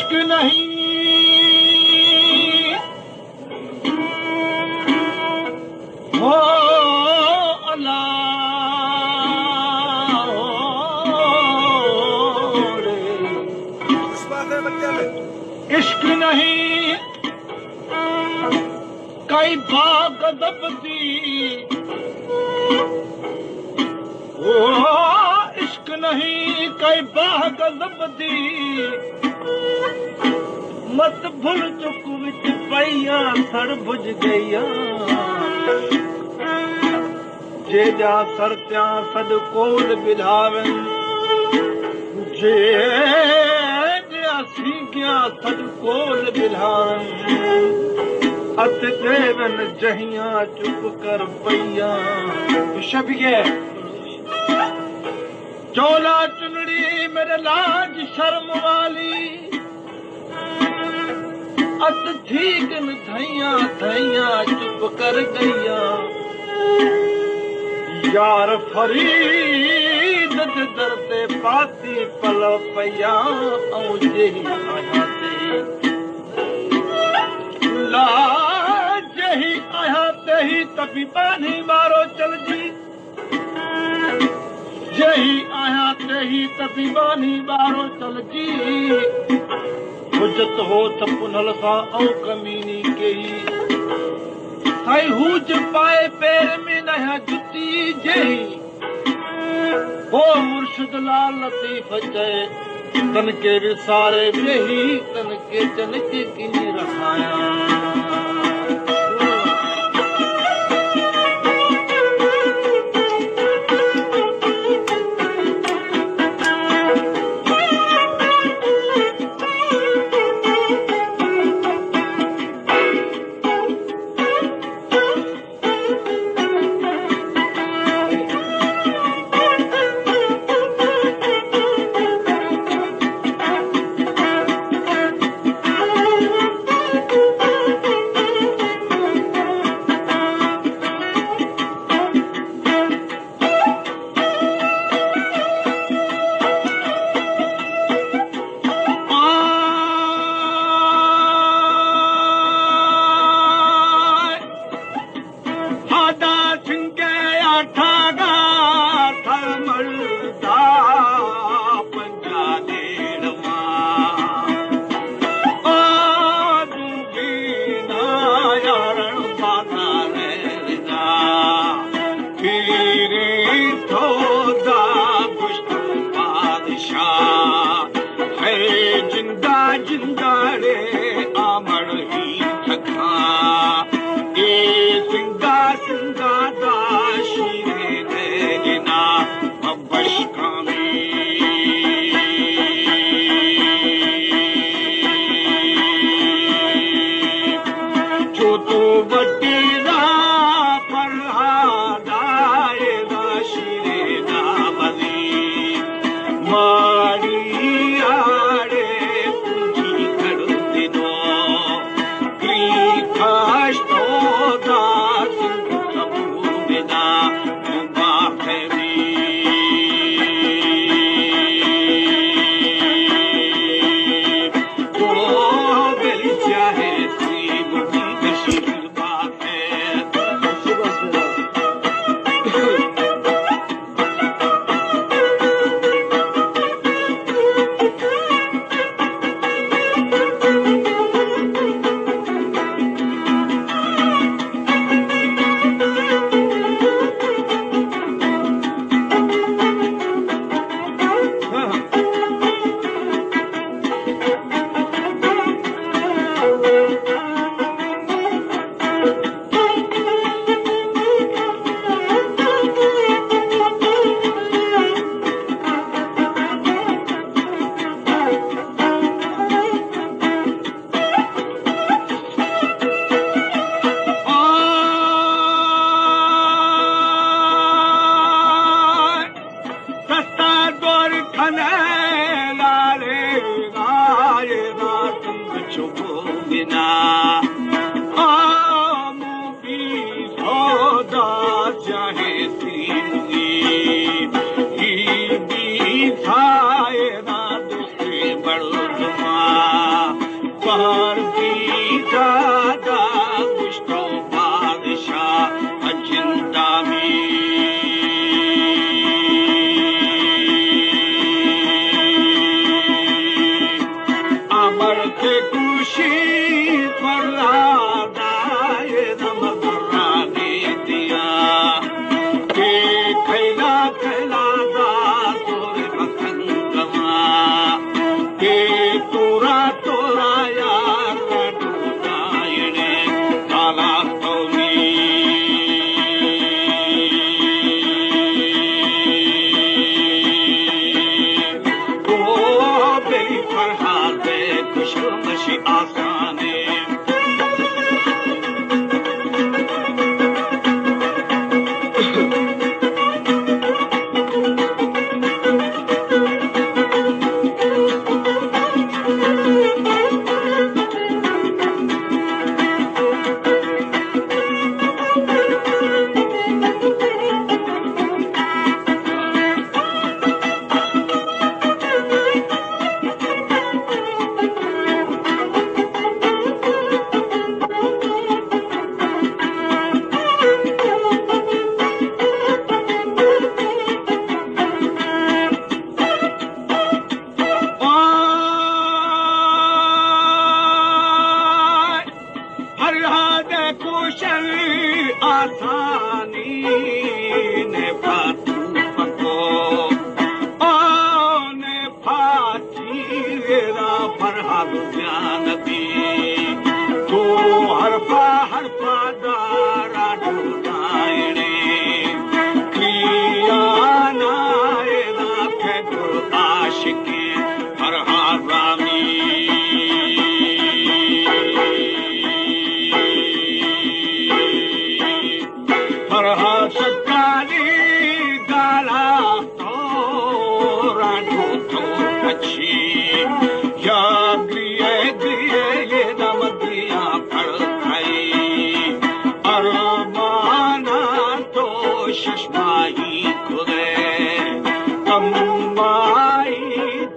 इश्क नहीं हो अल्लाह इश्क नहीं कई बाग दबती ओ इश्क नहीं कई बाग दबती मत भुल चुक विच पईया सड़ भुज गईया जेजा सरत्या सद कोल बिलावन जे सीगिया सद कोल बिलावन अत देवन जहिया चुप कर पईया शबिए चोला चुनड़ी मेरे लाज शर्म वाली अत ठीक न धैया धैया चुप कर गईया यार फरीद दर ते पाती पल पया ऐं जेही आया ते ला जेही आया ते ही तबीबानी मारो चल जी जेही आया ते ही तबीबानी मारो चल जी हुजत हो त पुनल सा ऐं कमीनी कई हाय हुज पाए पैर में नया जुती जेही हो मुर्शिद लाल लतीफ चए तन के विसारे वेही तन के जन के किनी रखाया Bye. नशी आसाने आसानी ने फातू पको ने फाची रा फरहाद जानती तो हरफा दारा डुलाइने कियाना एदा के आशिकी फरहाद रामी फरहाद सकाली गाला तो राजू तो अच्छी या ग्रिये ये दमदिया फड़ खाई अरमाना तो शशमाही खुदे अम्माई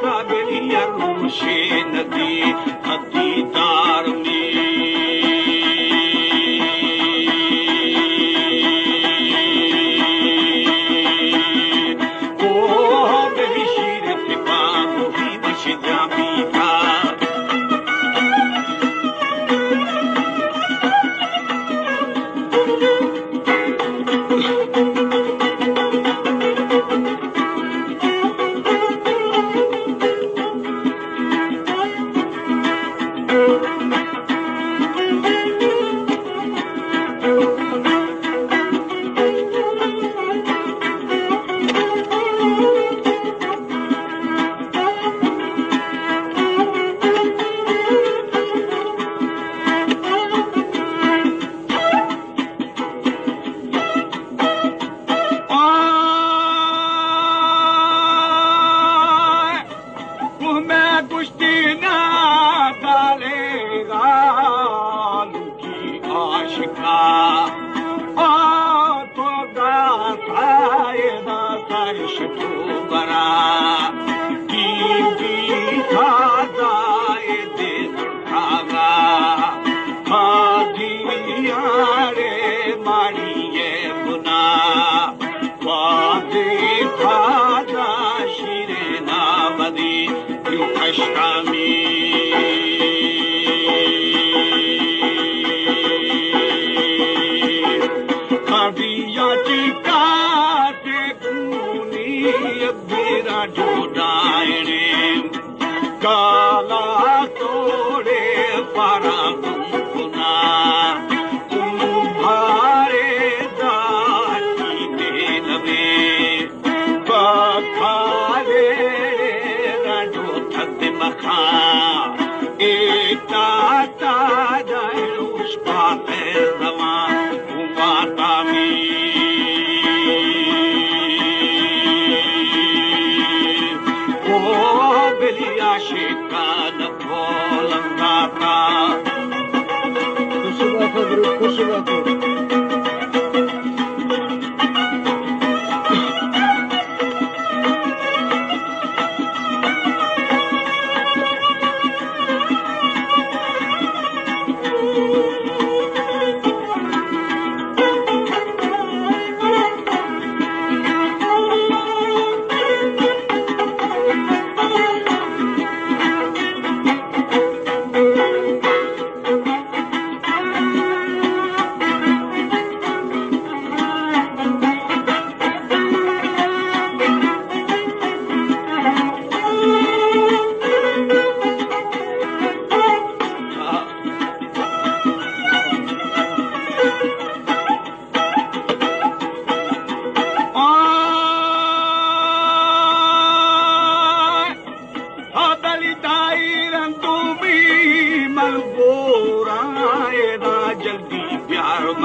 तागलिया रूशे नदी हदीदार में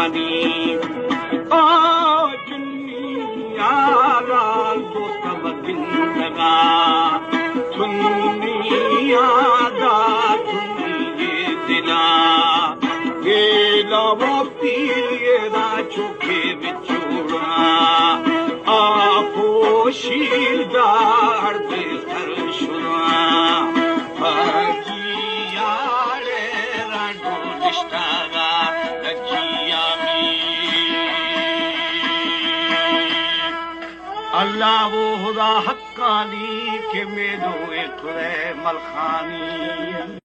मनी आ दुनिया दोस्त जिंदगा दुनिया दा दुनिये दिला गेला वो पीरा चुके बिछोड़ा आपो शीरदार दे सर शुरा जियारे राडो निष्ठागा लजिया अल्लाह वो खुदा हक्कानी के मेलो एक मलखानी